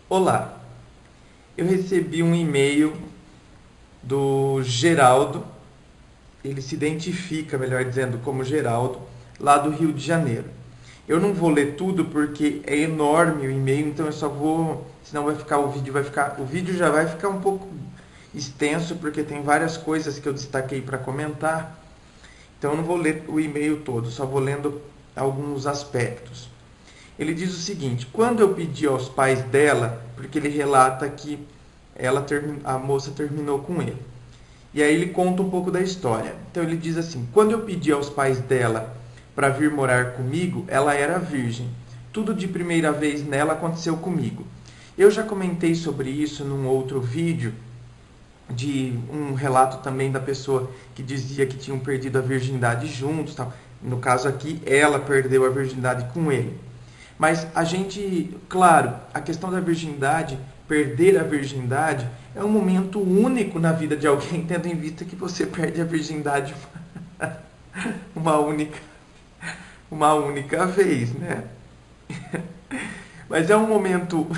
Olá, eu recebi um e-mail do Geraldo, ele se identifica, melhor dizendo, como Geraldo, lá do Rio de Janeiro. Eu não vou ler tudo porque é enorme o e-mail, então eu só vou, senão o vídeo já vai ficar um pouco extenso porque tem várias coisas que eu destaquei para comentar. Então eu não vou ler o e-mail todo, só vou lendo alguns aspectos. Ele diz o seguinte: quando eu pedi aos pais dela, porque ele relata que a moça terminou com ele. E aí ele conta um pouco da história. Então ele diz assim: quando eu pedi aos pais dela para vir morar comigo, ela era virgem. Tudo de primeira vez nela aconteceu comigo. Eu já comentei sobre isso num outro vídeo, de um relato também da pessoa que dizia que tinham perdido a virgindade juntos. Tal. No caso aqui, ela perdeu a virgindade com ele. Mas a gente, claro, a questão da virgindade, perder a virgindade, é um momento único na vida de alguém, tendo em vista que você perde a virgindade uma única, uma única vez, né? Mas é um momento.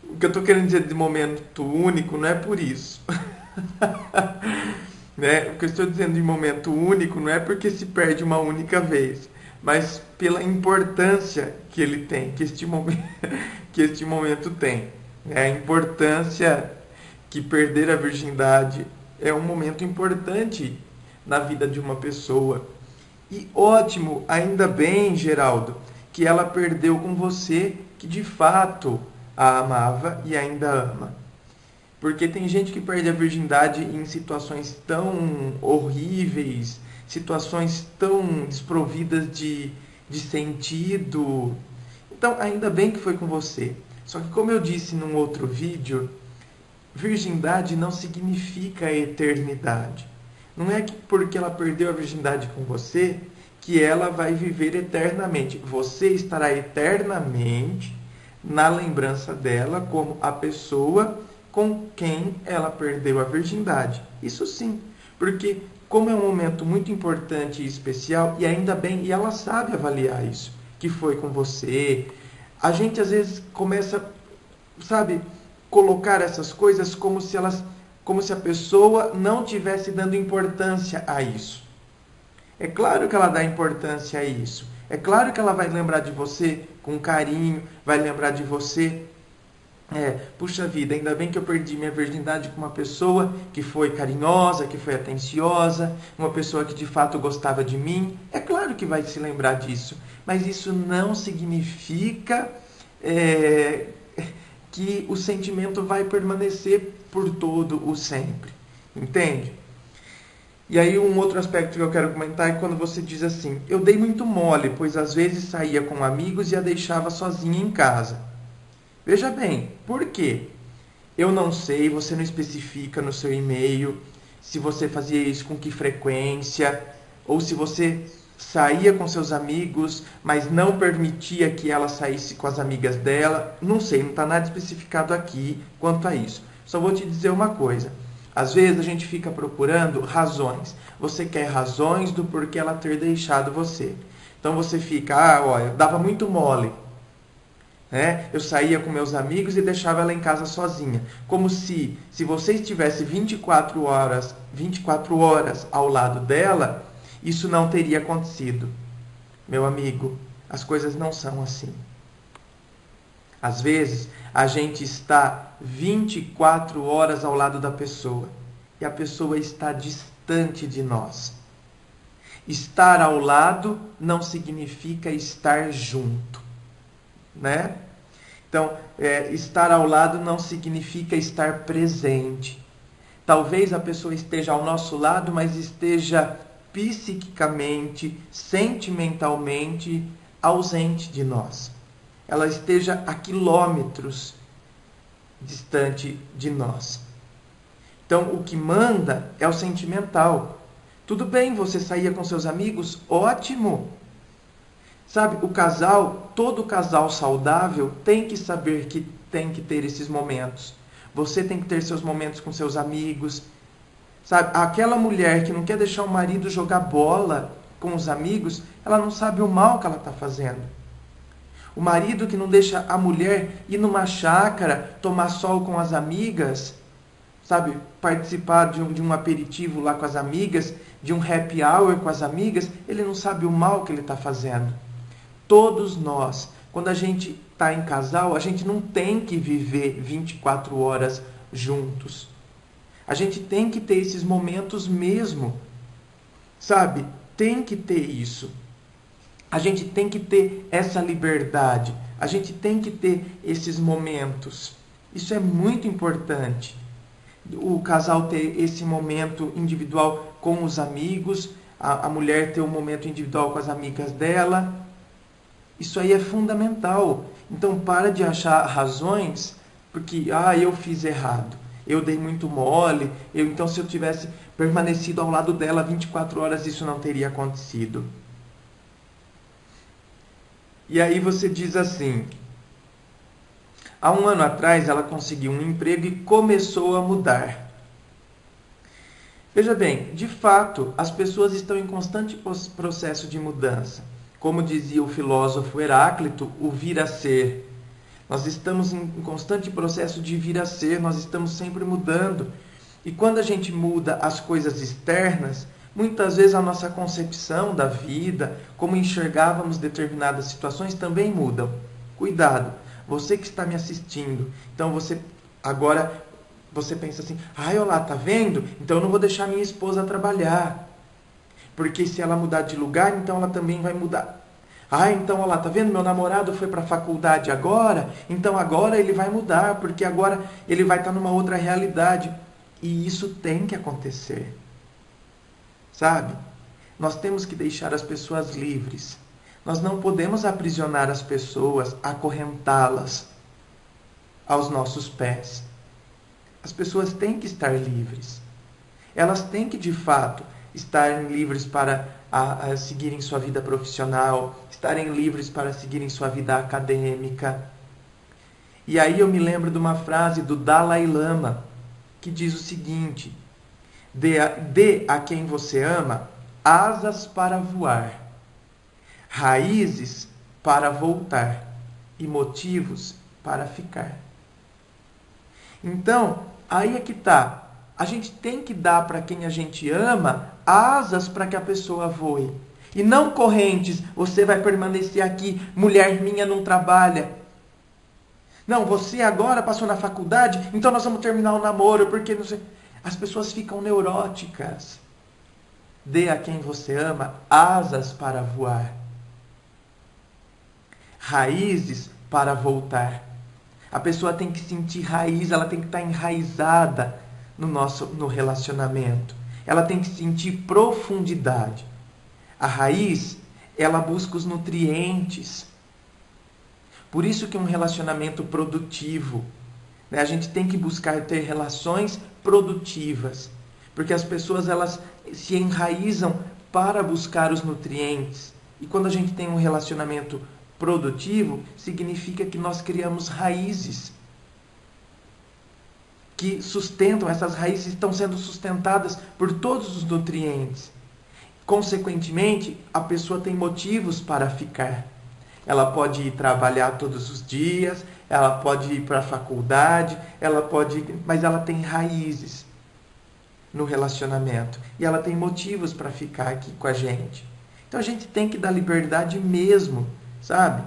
O que eu estou querendo dizer de momento único não é por isso. Né? O que eu estou dizendo de momento único não é porque se perde uma única vez, mas pela importância que ele tem, que este momento tem. A importância que perder a virgindade é um momento importante na vida de uma pessoa. E ótimo, ainda bem, Geraldo, que ela perdeu com você, que de fato a amava e ainda ama. Porque tem gente que perde a virgindade em situações tão horríveis, situações tão desprovidas de sentido. Então, ainda bem que foi com você. Só que, como eu disse num outro vídeo, virgindade não significa eternidade. Não é que porque ela perdeu a virgindade com você que ela vai viver eternamente. Você estará eternamente na lembrança dela como a pessoa com quem ela perdeu a virgindade. Isso sim, porque como é um momento muito importante e especial, e ainda bem, e ela sabe avaliar isso, que foi com você. A gente às vezes começa, sabe, colocar essas coisas como se a pessoa não tivesse dando importância a isso. É claro que ela dá importância a isso. É claro que ela vai lembrar de você com carinho, vai lembrar de você. Puxa vida, ainda bem que eu perdi minha virgindade com uma pessoa que foi carinhosa, que foi atenciosa, uma pessoa que de fato gostava de mim. É claro que vai se lembrar disso, mas isso não significa é, que o sentimento vai permanecer por todo o sempre. Entende? E aí um outro aspecto que eu quero comentar é quando você diz assim: eu dei muito mole, pois às vezes saía com amigos e a deixava sozinha em casa. Veja bem, por quê? Eu não sei, você não especifica no seu e-mail se você fazia isso com que frequência, ou se você saía com seus amigos, mas não permitia que ela saísse com as amigas dela. Não sei, não está nada especificado aqui quanto a isso. Só vou te dizer uma coisa. Às vezes a gente fica procurando razões. Você quer razões do porquê ela ter deixado você. Então você fica, olha, dava muito mole. Né? Eu saía com meus amigos e deixava ela em casa sozinha. Como se você estivesse 24 horas ao lado dela, isso não teria acontecido. Meu amigo, as coisas não são assim. Às vezes, a gente está 24 horas ao lado da pessoa e a pessoa está distante de nós. Estar ao lado não significa estar junto, né? Então, estar ao lado não significa estar presente. Talvez a pessoa esteja ao nosso lado, mas esteja psiquicamente, sentimentalmente ausente de nós. Ela esteja a quilômetros distante de nós. Então, o que manda é o sentimental. Tudo bem, você saía com seus amigos? Ótimo! Sabe, todo casal saudável tem que saber que tem que ter esses momentos. Você tem que ter seus momentos com seus amigos. Sabe, aquela mulher que não quer deixar o marido jogar bola com os amigos, ela não sabe o mal que ela está fazendo. O marido que não deixa a mulher ir numa chácara, tomar sol com as amigas, sabe? Participar de um aperitivo lá com as amigas, de um happy hour com as amigas, ele não sabe o mal que ele está fazendo. Todos nós, quando a gente está em casal, a gente não tem que viver 24 horas juntos. A gente tem que ter esses momentos mesmo, sabe? Tem que ter isso. A gente tem que ter essa liberdade. A gente tem que ter esses momentos. Isso é muito importante. O casal ter esse momento individual com os amigos, a mulher ter um momento individual com as amigas dela. Isso aí é fundamental. Então para de achar razões porque eu fiz errado, eu dei muito mole, então se eu tivesse permanecido ao lado dela 24 horas isso não teria acontecido. E aí você diz assim: há um ano atrás ela conseguiu um emprego e começou a mudar. Veja bem, de fato, as pessoas estão em constante processo de mudança. Como dizia o filósofo Heráclito, o vir a ser. Nós estamos em constante processo de vir a ser, nós estamos sempre mudando. E quando a gente muda as coisas externas, muitas vezes a nossa concepção da vida, como enxergávamos determinadas situações, também mudam. Cuidado, você que está me assistindo, então você pensa assim: olha lá, tá vendo? Então eu não vou deixar minha esposa trabalhar. Porque se ela mudar de lugar, então ela também vai mudar. Então, olha lá, tá vendo? Meu namorado foi para a faculdade agora, então agora ele vai mudar, porque agora ele vai estar numa outra realidade. E isso tem que acontecer. Sabe? Nós temos que deixar as pessoas livres. Nós não podemos aprisionar as pessoas, acorrentá-las aos nossos pés. As pessoas têm que estar livres. Elas têm que, de fato, estarem livres para seguirem sua vida profissional, estarem livres para seguirem sua vida acadêmica. E aí eu me lembro de uma frase do Dalai Lama, que diz o seguinte: dê a quem você ama asas para voar, raízes para voltar e motivos para ficar. Então, aí é que está. A gente tem que dar para quem a gente ama asas para que a pessoa voe. E não correntes: você vai permanecer aqui, mulher minha não trabalha. Não, você agora passou na faculdade, então nós vamos terminar o namoro, porque não sei. As pessoas ficam neuróticas. Dê a quem você ama asas para voar, raízes para voltar. A pessoa tem que sentir raiz, ela tem que estar enraizada no relacionamento. Ela tem que sentir profundidade. A raiz, ela busca os nutrientes. Por isso que um relacionamento produtivo, né? A gente tem que buscar ter relações produtivas, porque as pessoas elas se enraizam para buscar os nutrientes. E quando a gente tem um relacionamento produtivo, significa que nós criamos raízes que sustentam, essas raízes estão sendo sustentadas por todos os nutrientes. Consequentemente, a pessoa tem motivos para ficar. Ela pode ir trabalhar todos os dias, ela pode ir para a faculdade, mas ela tem raízes no relacionamento. E ela tem motivos para ficar aqui com a gente. Então a gente tem que dar liberdade mesmo, sabe?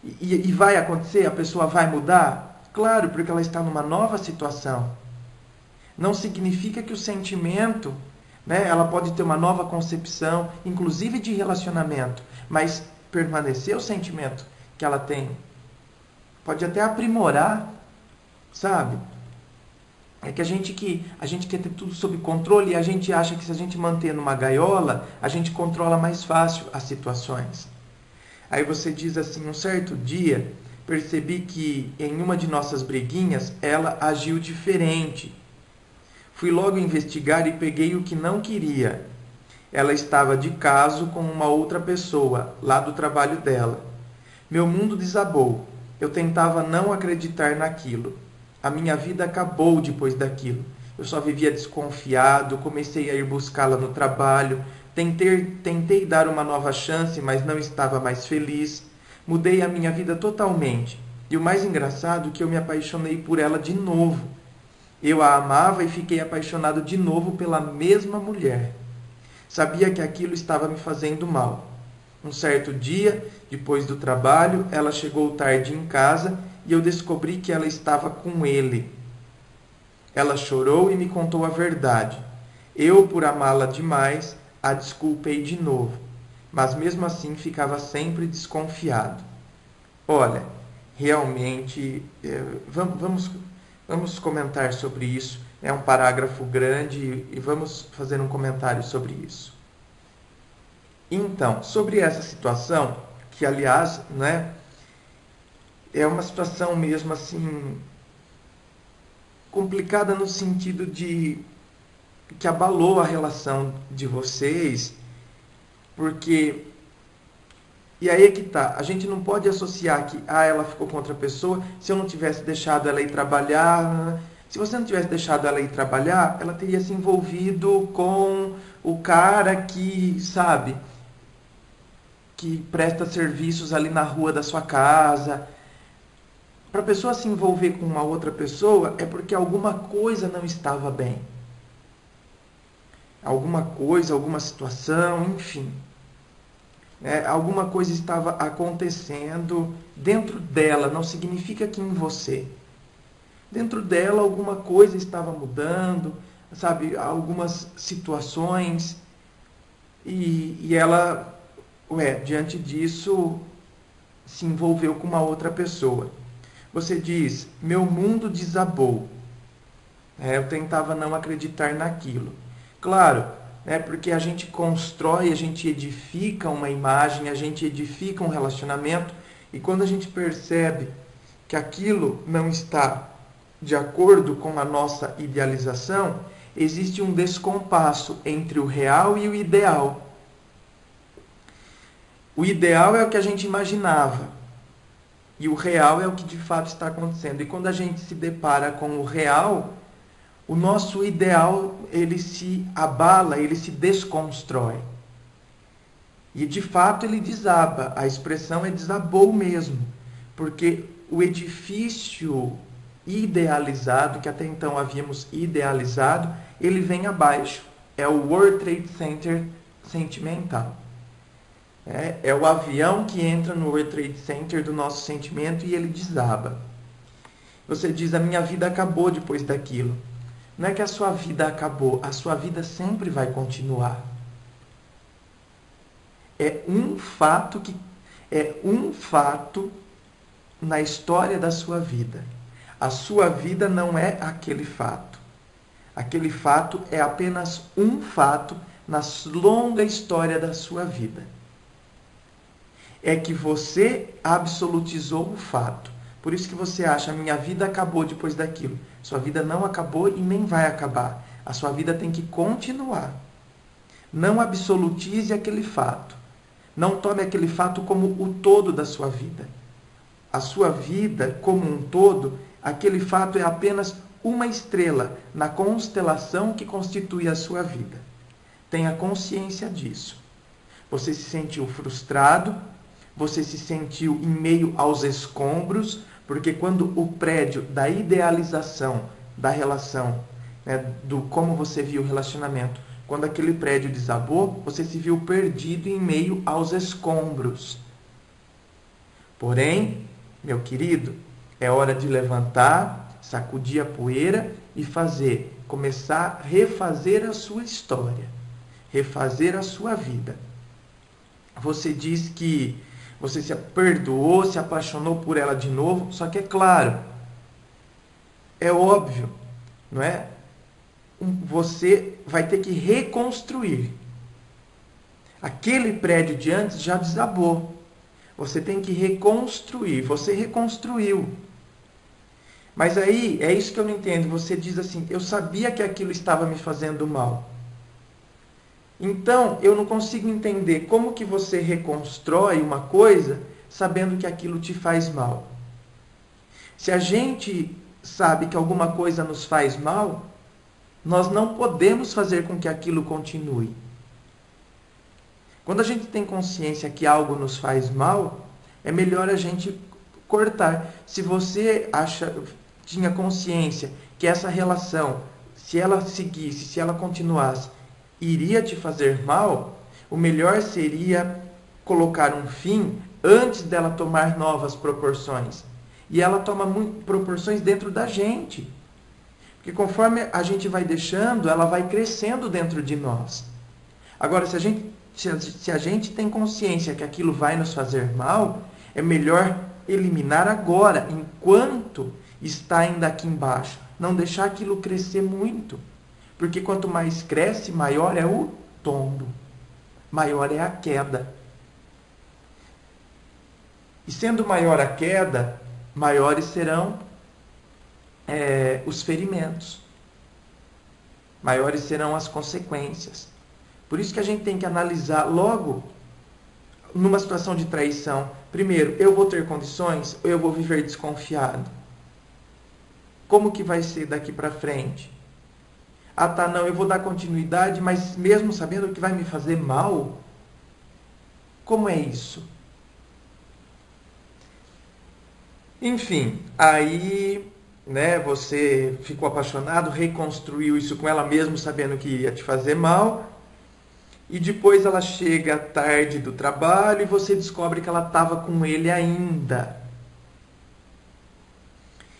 E vai acontecer? A pessoa vai mudar? Claro, porque ela está numa nova situação. Não significa que o sentimento, né, ela pode ter uma nova concepção, inclusive de relacionamento, mas permanecer o sentimento que ela tem. Pode até aprimorar, sabe? É que a gente quer ter tudo sob controle e a gente acha que se a gente manter numa gaiola, a gente controla mais fácil as situações. Aí você diz assim: um certo dia percebi que em uma de nossas briguinhas ela agiu diferente. Fui logo investigar e peguei o que não queria. Ela estava de caso com uma outra pessoa, lá do trabalho dela. Meu mundo desabou. Eu tentava não acreditar naquilo. A minha vida acabou depois daquilo. Eu só vivia desconfiado, comecei a ir buscá-la no trabalho, tentei dar uma nova chance, mas não estava mais feliz. Mudei a minha vida totalmente. E o mais engraçado é que eu me apaixonei por ela de novo. Eu a amava e fiquei apaixonado de novo pela mesma mulher. Sabia que aquilo estava me fazendo mal. Um certo dia, depois do trabalho, ela chegou tarde em casa e eu descobri que ela estava com ele. Ela chorou e me contou a verdade. Eu, por amá-la demais, a desculpei de novo, mas mesmo assim ficava sempre desconfiado. Olha, realmente, vamos comentar sobre isso. É um parágrafo grande e vamos fazer um comentário sobre isso. Então, sobre essa situação, que aliás, né, é uma situação mesmo assim complicada no sentido de que abalou a relação de vocês, porque e aí é que tá, a gente não pode associar que ela ficou com outra pessoa, se eu não tivesse deixado ela ir trabalhar, se você não tivesse deixado ela ir trabalhar, ela teria se envolvido com o cara que, sabe, que presta serviços ali na rua da sua casa. Para a pessoa se envolver com uma outra pessoa é porque alguma coisa não estava bem. Alguma coisa, alguma situação, enfim. Alguma coisa estava acontecendo dentro dela, não significa que em você. Dentro dela alguma coisa estava mudando, sabe, algumas situações, e ela, diante disso, se envolveu com uma outra pessoa. Você diz, meu mundo desabou. Eu tentava não acreditar naquilo. Claro, porque a gente constrói, a gente edifica uma imagem, a gente edifica um relacionamento, e quando a gente percebe que aquilo não está de acordo com a nossa idealização, existe um descompasso entre o real e o ideal. O ideal é o que a gente imaginava, e o real é o que de fato está acontecendo. E quando a gente se depara com o real, o nosso ideal, ele se abala, ele se desconstrói. E de fato ele desaba. A expressão é desabou mesmo. Porque o edifício idealizado, que até então havíamos idealizado, ele vem abaixo. É o World Trade Center sentimental. É o avião que entra no World Trade Center do nosso sentimento e ele desaba. Você diz, a minha vida acabou depois daquilo. Não é que a sua vida acabou, a sua vida sempre vai continuar. É um fato na história da sua vida. A sua vida não é aquele fato. Aquele fato é apenas um fato na longa história da sua vida. É que você absolutizou o fato. Por isso que você acha, a minha vida acabou depois daquilo. Sua vida não acabou e nem vai acabar. A sua vida tem que continuar. Não absolutize aquele fato. Não tome aquele fato como o todo da sua vida. A sua vida, como um todo, aquele fato é apenas uma estrela na constelação que constitui a sua vida. Tenha consciência disso. Você se sentiu frustrado, você se sentiu em meio aos escombros, porque quando o prédio da idealização da relação, do como você viu o relacionamento, quando aquele prédio desabou, você se viu perdido em meio aos escombros. Porém, meu querido, é hora de levantar, sacudir a poeira e começar a refazer a sua história, refazer a sua vida. Você diz que você se perdoou, se apaixonou por ela de novo, só que é claro, é óbvio, não é? Você vai ter que reconstruir. Aquele prédio de antes já desabou. Você tem que reconstruir. Você reconstruiu. Mas aí, é isso que eu não entendo. Você diz assim, eu sabia que aquilo estava me fazendo mal. Então, eu não consigo entender como que você reconstrói uma coisa sabendo que aquilo te faz mal. Se a gente sabe que alguma coisa nos faz mal, nós não podemos fazer com que aquilo continue. Quando a gente tem consciência que algo nos faz mal, é melhor a gente cortar. Se você tinha consciência que essa relação, se ela seguisse, se ela continuasse, iria te fazer mal, o melhor seria colocar um fim antes dela tomar novas proporções. E ela toma proporções dentro da gente. Porque conforme a gente vai deixando, ela vai crescendo dentro de nós. Agora, se a gente tem consciência que aquilo vai nos fazer mal, é melhor eliminar agora, enquanto está ainda aqui embaixo. Não deixar aquilo crescer muito. Porque quanto mais cresce, maior é o tombo. Maior é a queda. E sendo maior a queda, maiores serão os ferimentos. Maiores serão as consequências. Por isso que a gente tem que analisar logo, numa situação de traição. Primeiro, eu vou ter condições ou eu vou viver desconfiado? Como que vai ser daqui para frente? Ah, tá, não, eu vou dar continuidade, mas mesmo sabendo que vai me fazer mal? Como é isso? Enfim, aí, né, você ficou apaixonado, reconstruiu isso com ela mesmo, sabendo que ia te fazer mal, e depois ela chega tarde do trabalho e você descobre que ela estava com ele ainda.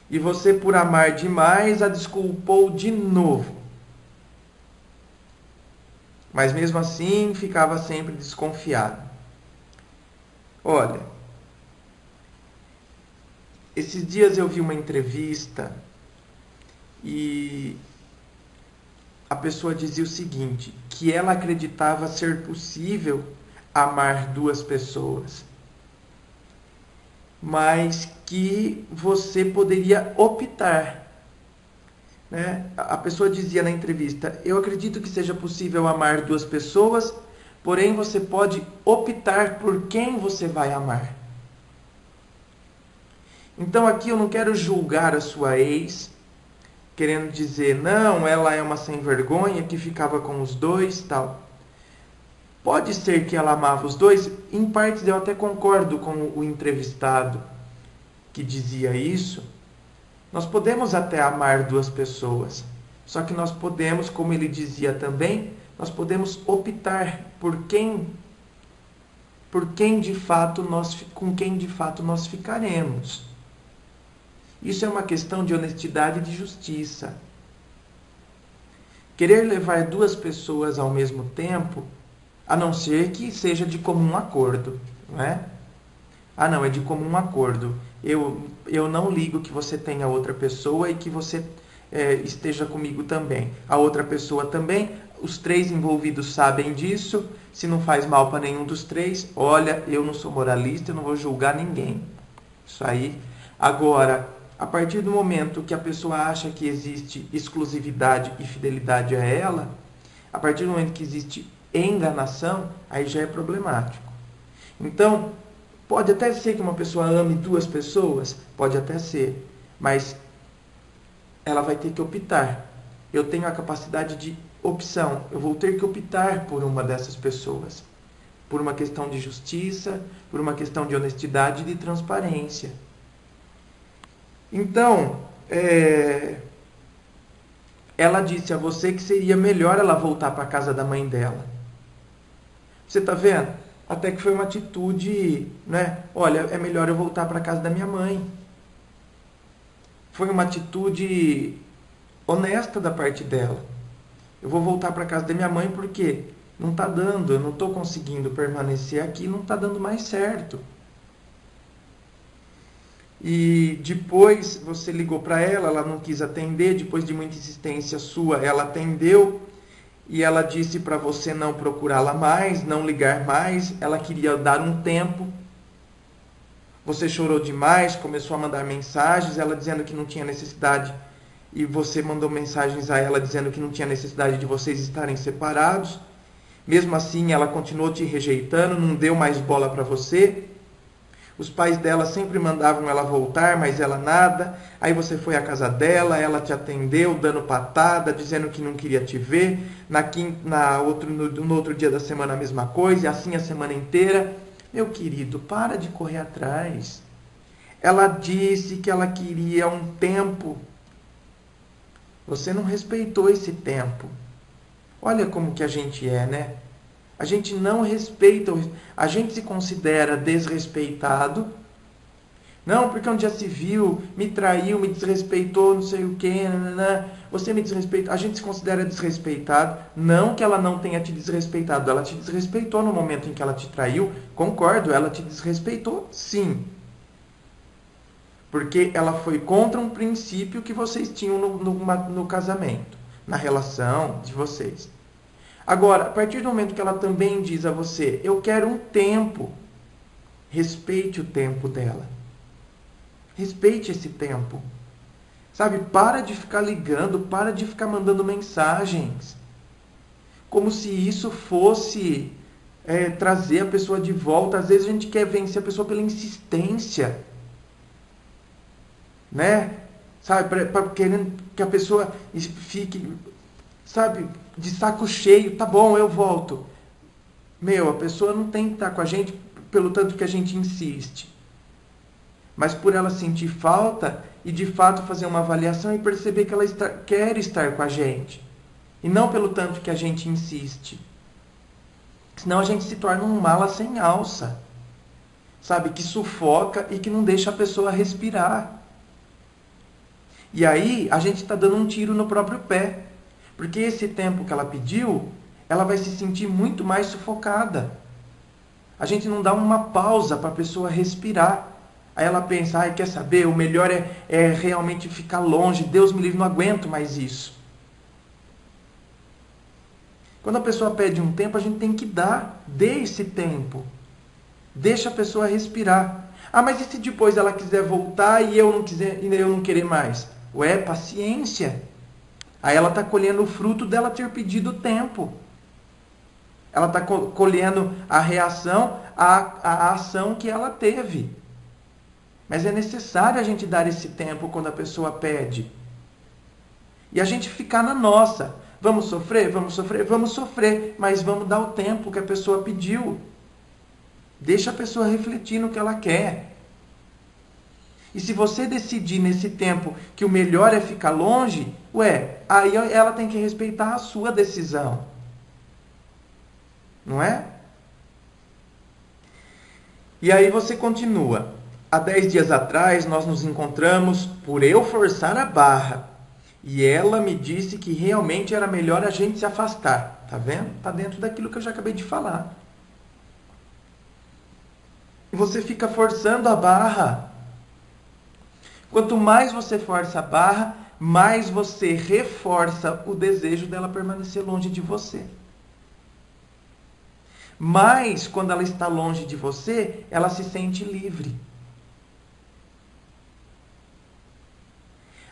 E você, por amar demais, a desculpou de novo. Mas mesmo assim, ficava sempre desconfiado. Olha, esses dias eu vi uma entrevista e a pessoa dizia o seguinte, que ela acreditava ser possível amar duas pessoas, mas que você poderia optar. Né? A pessoa dizia na entrevista, eu acredito que seja possível amar duas pessoas, porém você pode optar por quem você vai amar. Então aqui eu não quero julgar a sua ex, querendo dizer, não, ela é uma sem vergonha que ficava com os dois, tal. Pode ser que ela amava os dois, em partes eu até concordo com o entrevistado que dizia isso. Nós podemos até amar duas pessoas, só que nós podemos, como ele dizia também, nós podemos optar por quem de fato com quem de fato nós ficaremos. Isso é uma questão de honestidade e de justiça. Querer levar duas pessoas ao mesmo tempo, a não ser que seja de comum acordo, não é? Ah, não, é de comum acordo. Eu não ligo que você tenha outra pessoa e que você esteja comigo também. A outra pessoa também, os três envolvidos sabem disso. Se não faz mal para nenhum dos três, olha, eu não sou moralista, eu não vou julgar ninguém. Isso aí. Agora, a partir do momento que a pessoa acha que existe exclusividade e fidelidade a ela, a partir do momento que existe enganação, aí já é problemático. Então, pode até ser que uma pessoa ame duas pessoas, pode até ser, mas ela vai ter que optar. Eu tenho a capacidade de opção, eu vou ter que optar por uma dessas pessoas, por uma questão de justiça, por uma questão de honestidade e de transparência. Então, ela disse a você que seria melhor ela voltar para a casa da mãe dela. Você está vendo? Até que foi uma atitude, né? Olha, é melhor eu voltar para a casa da minha mãe. Foi uma atitude honesta da parte dela. Eu vou voltar para a casa da minha mãe porque não está dando, eu não estou conseguindo permanecer aqui, não está dando mais certo. E depois você ligou para ela, ela não quis atender, depois de muita insistência sua, ela atendeu e ela disse para você não procurá-la mais, não ligar mais, ela queria dar um tempo. Você chorou demais, começou a mandar mensagens, ela dizendo que não tinha necessidade, e você mandou mensagens a ela dizendo que não tinha necessidade de vocês estarem separados. Mesmo assim, ela continuou te rejeitando, não deu mais bola para você. Os pais dela sempre mandavam ela voltar, mas ela nada. Aí você foi à casa dela, ela te atendeu, dando patada, dizendo que não queria te ver. No outro dia da semana a mesma coisa, e assim a semana inteira. Meu querido, para de correr atrás. Ela disse que ela queria um tempo. Você não respeitou esse tempo. Olha como que a gente é, né? A gente não respeita, a gente se considera desrespeitado. Não, porque um dia se viu, me traiu, me desrespeitou, não sei o quê, nananã. Você me desrespeitou. A gente se considera desrespeitado. Não que ela não tenha te desrespeitado, ela te desrespeitou no momento em que ela te traiu. Concordo, ela te desrespeitou, sim. Porque ela foi contra um princípio que vocês tinham no casamento, na relação de vocês. Agora, a partir do momento que ela também diz a você, eu quero um tempo, respeite o tempo dela. Respeite esse tempo. Sabe, para de ficar ligando, para de ficar mandando mensagens. Como se isso fosse trazer a pessoa de volta. Às vezes a gente quer vencer a pessoa pela insistência. Né? Sabe, querendo que a pessoa fique, sabe, de saco cheio. Tá bom, eu volto. A pessoa não tem que estar com a gente pelo tanto que a gente insiste. Mas por ela sentir falta e de fato fazer uma avaliação e perceber que ela quer estar com a gente. E não pelo tanto que a gente insiste. Senão a gente se torna um mala sem alça. Sabe, que sufoca e que não deixa a pessoa respirar. E aí a gente está dando um tiro no próprio pé. Porque esse tempo que ela pediu, ela vai se sentir muito mais sufocada. A gente não dá uma pausa para a pessoa respirar. Aí ela pensa, quer saber, o melhor é realmente ficar longe. Deus me livre, não aguento mais isso. Quando a pessoa pede um tempo, a gente tem que dar. Dê esse tempo. Deixa a pessoa respirar. Mas e se depois ela quiser voltar e eu não querer mais? Paciência. Aí ela está colhendo o fruto dela ter pedido tempo. Ela está colhendo a reação à ação que ela teve. Mas é necessário a gente dar esse tempo quando a pessoa pede. E a gente ficar na nossa. Vamos sofrer? Vamos sofrer? Vamos sofrer. Mas vamos dar o tempo que a pessoa pediu. Deixa a pessoa refletir no que ela quer. E se você decidir nesse tempo que o melhor é ficar longe, aí ela tem que respeitar a sua decisão. Não é? E aí você continua. Há 10 dias atrás nós nos encontramos por eu forçar a barra. E ela me disse que realmente era melhor a gente se afastar. Tá vendo? Tá dentro daquilo que eu já acabei de falar. E você fica forçando a barra. Quanto mais você força a barra, mais você reforça o desejo dela permanecer longe de você. Mas, quando ela está longe de você, ela se sente livre.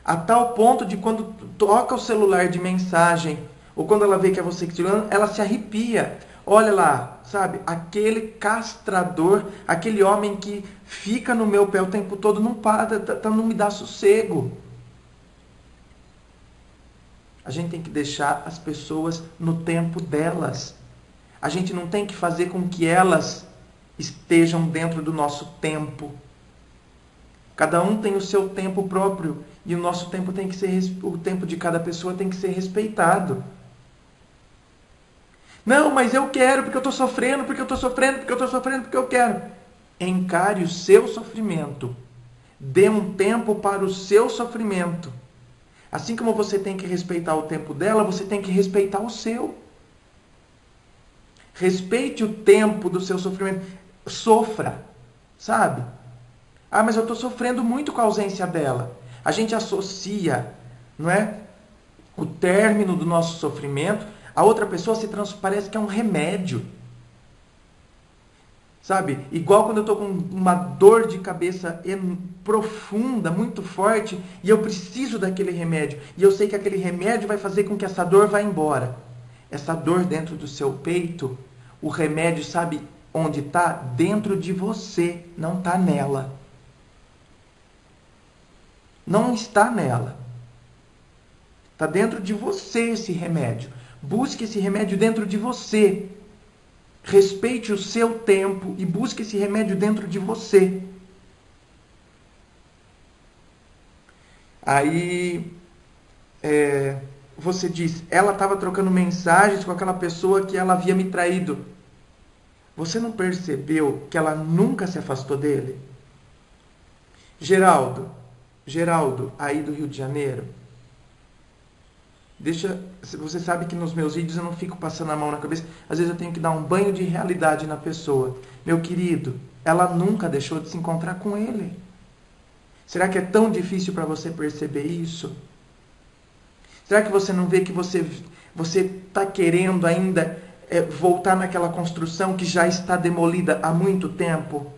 A tal ponto de quando toca o celular de mensagem, ou quando ela vê que é você que está tirando, ela se arrepia. Olha lá, sabe? Aquele castrador, aquele homem que fica no meu pé o tempo todo, não para, não me dá sossego. A gente tem que deixar as pessoas no tempo delas. A gente não tem que fazer com que elas estejam dentro do nosso tempo. Cada um tem o seu tempo próprio e o nosso tempo tem que ser, o tempo de cada pessoa tem que ser respeitado. Não, mas eu quero porque eu estou sofrendo, porque eu estou sofrendo, porque eu estou sofrendo, porque eu quero. Encare o seu sofrimento. Dê um tempo para o seu sofrimento. Assim como você tem que respeitar o tempo dela, você tem que respeitar o seu. Respeite o tempo do seu sofrimento. Sofra, sabe? Mas eu estou sofrendo muito com a ausência dela. A gente associa, não é, o término do nosso sofrimento a outra pessoa, parece que é um remédio. Sabe? Igual quando eu estou com uma dor de cabeça profunda, muito forte, e eu preciso daquele remédio. E eu sei que aquele remédio vai fazer com que essa dor vá embora. Essa dor dentro do seu peito, o remédio, sabe onde está? Dentro de você, não está nela. Não está nela. Está dentro de você esse remédio. Busque esse remédio dentro de você. Respeite o seu tempo e busque esse remédio dentro de você. Aí você diz, ela estava trocando mensagens com aquela pessoa que ela havia me traído. Você não percebeu que ela nunca se afastou dele? Geraldo, aí do Rio de Janeiro, você sabe que nos meus vídeos eu não fico passando a mão na cabeça, às vezes eu tenho que dar um banho de realidade na pessoa. Meu querido, ela nunca deixou de se encontrar com ele. Será que é tão difícil para você perceber isso? Será que você não vê que você está querendo ainda voltar naquela construção que já está demolida há muito tempo?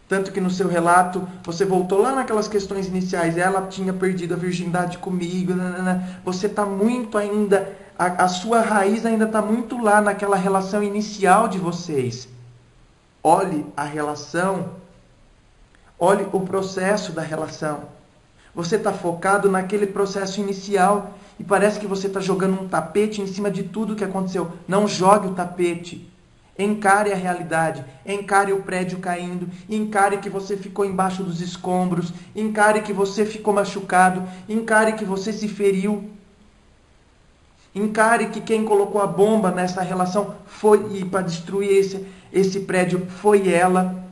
Tanto que no seu relato, você voltou lá naquelas questões iniciais. Ela tinha perdido a virgindade comigo. Nanana. Você está muito ainda... A sua raiz ainda está muito lá naquela relação inicial de vocês. Olhe a relação. Olhe o processo da relação. Você está focado naquele processo inicial. E parece que você está jogando um tapete em cima de tudo que aconteceu. Não jogue o tapete. Encare a realidade, encare o prédio caindo, encare que você ficou embaixo dos escombros, encare que você ficou machucado, encare que você se feriu. Encare que quem colocou a bomba nessa relação foi, e para destruir esse prédio, foi ela.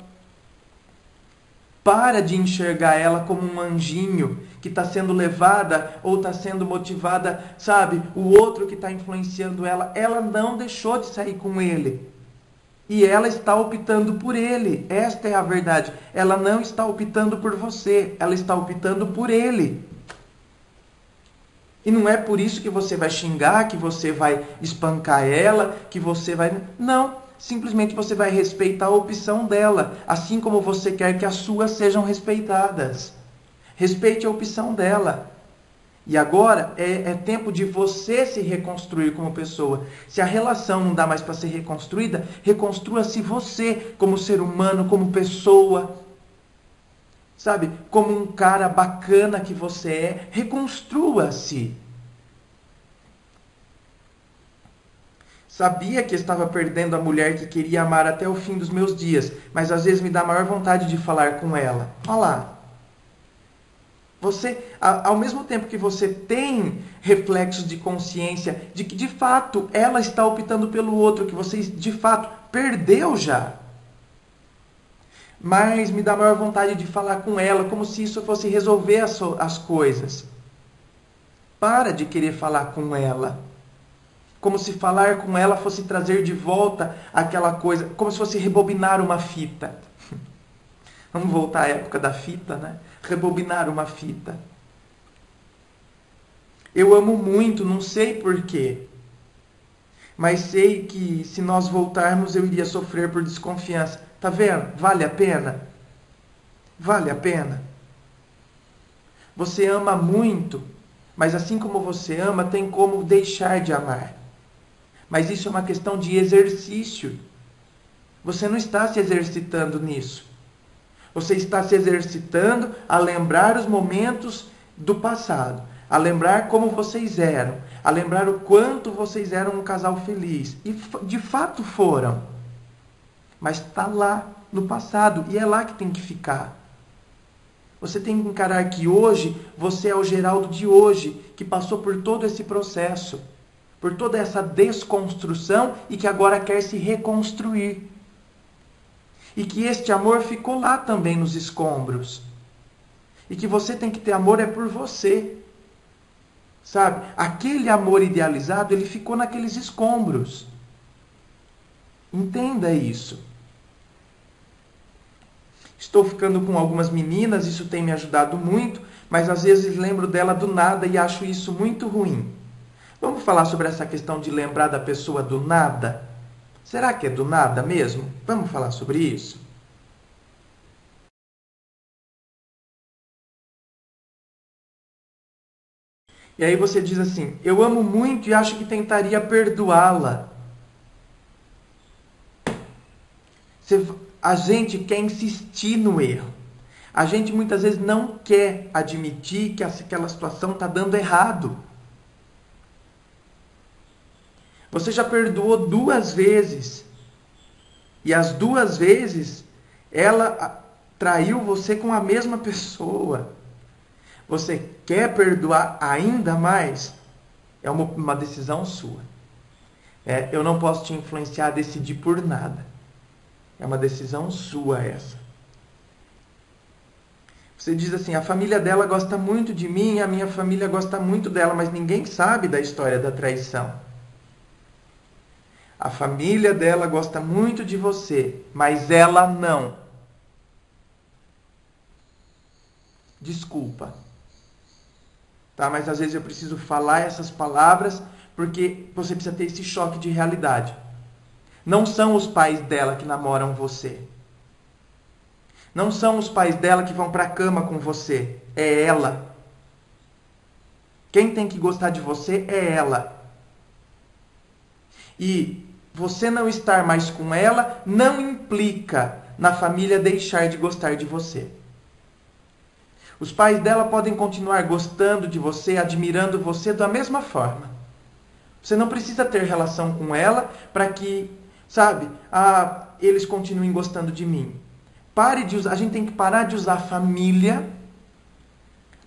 Para de enxergar ela como um anjinho que está sendo levada ou está sendo motivada, sabe? O outro que está influenciando ela. Ela não deixou de sair com ele. E ela está optando por ele. Esta é a verdade. Ela não está optando por você. Ela está optando por ele. E não é por isso que você vai xingar, que você vai espancar ela, que você vai... Não. Simplesmente você vai respeitar a opção dela. Assim como você quer que as suas sejam respeitadas. Respeite a opção dela. E agora é tempo de você se reconstruir como pessoa. Se a relação não dá mais para ser reconstruída, reconstrua-se você como ser humano, como pessoa. Sabe? Como um cara bacana que você é. Reconstrua-se. Sabia que estava perdendo a mulher que queria amar até o fim dos meus dias, mas às vezes me dá maior vontade de falar com ela. Olha lá. Você, ao mesmo tempo que você tem reflexos de consciência de que de fato ela está optando pelo outro, que você de fato perdeu já. Mas me dá maior vontade de falar com ela, como se isso fosse resolver as coisas. Para de querer falar com ela. Como se falar com ela fosse trazer de volta aquela coisa, como se fosse rebobinar uma fita. Vamos voltar à época da fita, né? Rebobinar uma fita. Eu amo muito, não sei porquê. Mas sei que se nós voltarmos eu iria sofrer por desconfiança. Tá vendo? Vale a pena? Vale a pena? Você ama muito, mas assim como você ama, tem como deixar de amar. Mas isso é uma questão de exercício. Você não está se exercitando nisso. Você está se exercitando a lembrar os momentos do passado, a lembrar como vocês eram, a lembrar o quanto vocês eram um casal feliz. E de fato foram. Mas está lá no passado e é lá que tem que ficar. Você tem que encarar que hoje você é o Geraldo de hoje, que passou por todo esse processo, por toda essa desconstrução e que agora quer se reconstruir. E que este amor ficou lá também nos escombros. E que você tem que ter amor é por você. Sabe? Aquele amor idealizado, ele ficou naqueles escombros. Entenda isso. Estou ficando com algumas meninas, isso tem me ajudado muito, mas às vezes lembro dela do nada e acho isso muito ruim. Vamos falar sobre essa questão de lembrar da pessoa do nada? Será que é do nada mesmo? Vamos falar sobre isso? E aí você diz assim, eu amo muito e acho que tentaria perdoá-la. A gente quer insistir no erro. A gente muitas vezes não quer admitir que aquela situação está dando errado. Você já perdoou 2 vezes. E as 2 vezes, ela traiu você com a mesma pessoa. Você quer perdoar ainda mais? É uma decisão sua. Eu não posso te influenciar a decidir por nada. É uma decisão sua essa. Você diz assim, a família dela gosta muito de mim, a minha família gosta muito dela, mas ninguém sabe da história da traição. A família dela gosta muito de você, mas ela não. Desculpa. Tá? Mas às vezes eu preciso falar essas palavras porque você precisa ter esse choque de realidade. Não são os pais dela que namoram você. Não são os pais dela que vão para a cama com você. É ela. Quem tem que gostar de você é ela. E você não estar mais com ela não implica na família deixar de gostar de você. Os pais dela podem continuar gostando de você, admirando você da mesma forma. Você não precisa ter relação com ela para que, eles continuem gostando de mim. A gente tem que parar de usar a família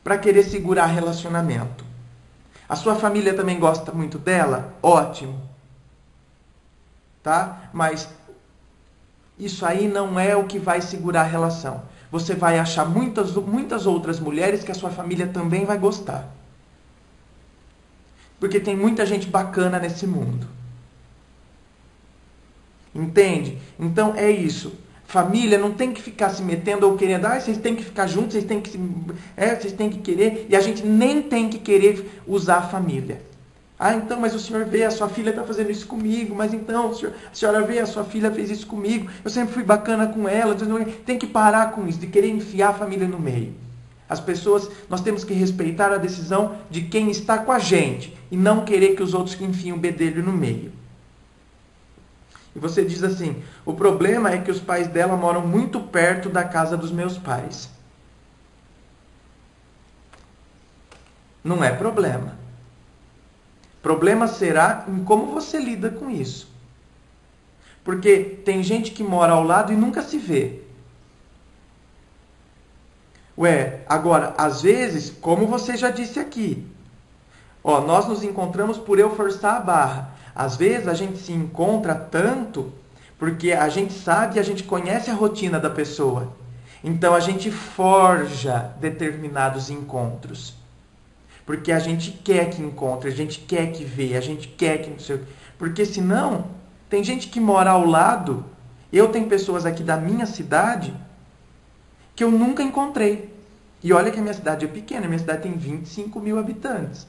para querer segurar relacionamento. A sua família também gosta muito dela? Ótimo. Tá? Mas isso aí não é o que vai segurar a relação. Você vai achar muitas outras mulheres que a sua família também vai gostar. Porque tem muita gente bacana nesse mundo. Entende? Então é isso. Família não tem que ficar se metendo ou querendo, vocês têm que ficar juntos, vocês têm que querer, e a gente nem tem que querer usar a família. Então, mas o senhor vê, a sua filha está fazendo isso comigo, mas então, a senhora vê, a sua filha fez isso comigo, eu sempre fui bacana com ela, tem que parar com isso, de querer enfiar a família no meio. As pessoas, nós temos que respeitar a decisão de quem está com a gente, e não querer que os outros enfiem o bedelho no meio. E você diz assim, o problema é que os pais dela moram muito perto da casa dos meus pais. Não é problema. Problema será em como você lida com isso. Porque tem gente que mora ao lado e nunca se vê. Agora, às vezes, como você já disse aqui, nós nos encontramos por eu forçar a barra. Às vezes a gente se encontra tanto porque a gente sabe e a gente conhece a rotina da pessoa. Então a gente forja determinados encontros. Porque a gente quer que encontre, a gente quer que vê, a gente quer que... Porque senão, tem gente que mora ao lado. Tenho pessoas aqui da minha cidade que eu nunca encontrei. E olha que a minha cidade é pequena, a minha cidade tem 25 mil habitantes.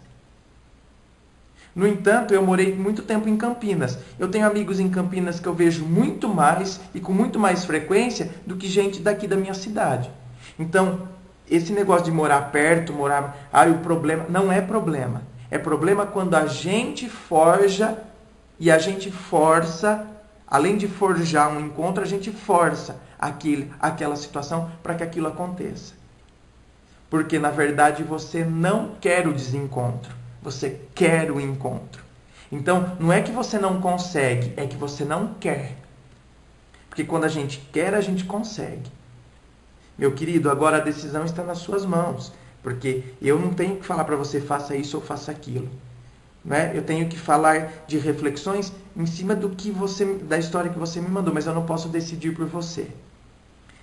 No entanto, eu morei muito tempo em Campinas. Eu tenho amigos em Campinas que eu vejo muito mais e com muito mais frequência do que gente daqui da minha cidade. Então, esse negócio de morar perto, o problema não é problema. É problema quando a gente forja e a gente força, além de forjar um encontro, a gente força aquela situação para que aquilo aconteça. Porque, na verdade, você não quer o desencontro. Você quer o encontro. Então, não é que você não consegue, é que você não quer. Porque quando a gente quer, a gente consegue. Meu querido, agora a decisão está nas suas mãos. Porque eu não tenho que falar para você, faça isso ou faça aquilo. Né? Eu tenho que falar de reflexões em cima da história que você me mandou, mas eu não posso decidir por você.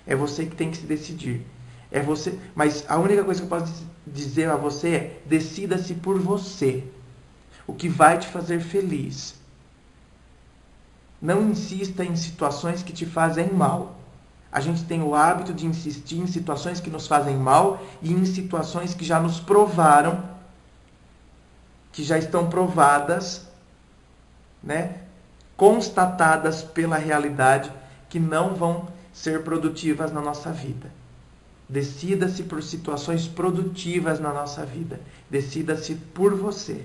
É você que tem que se decidir. É você, mas a única coisa que eu posso dizer a você é: decida-se por você. O que vai te fazer feliz. Não insista em situações que te fazem mal. A gente tem o hábito de insistir em situações que nos fazem mal e em situações que já nos provaram, que já estão provadas, né? Constatadas pela realidade, que não vão ser produtivas na nossa vida. Decida-se por situações produtivas na nossa vida. Decida-se por você.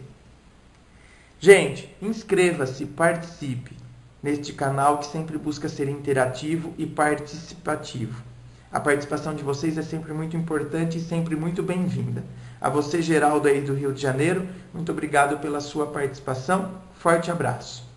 Gente, inscreva-se, participe neste canal que sempre busca ser interativo e participativo. A participação de vocês é sempre muito importante e sempre muito bem-vinda. A você, Geraldo, aí do Rio de Janeiro, muito obrigado pela sua participação. Forte abraço.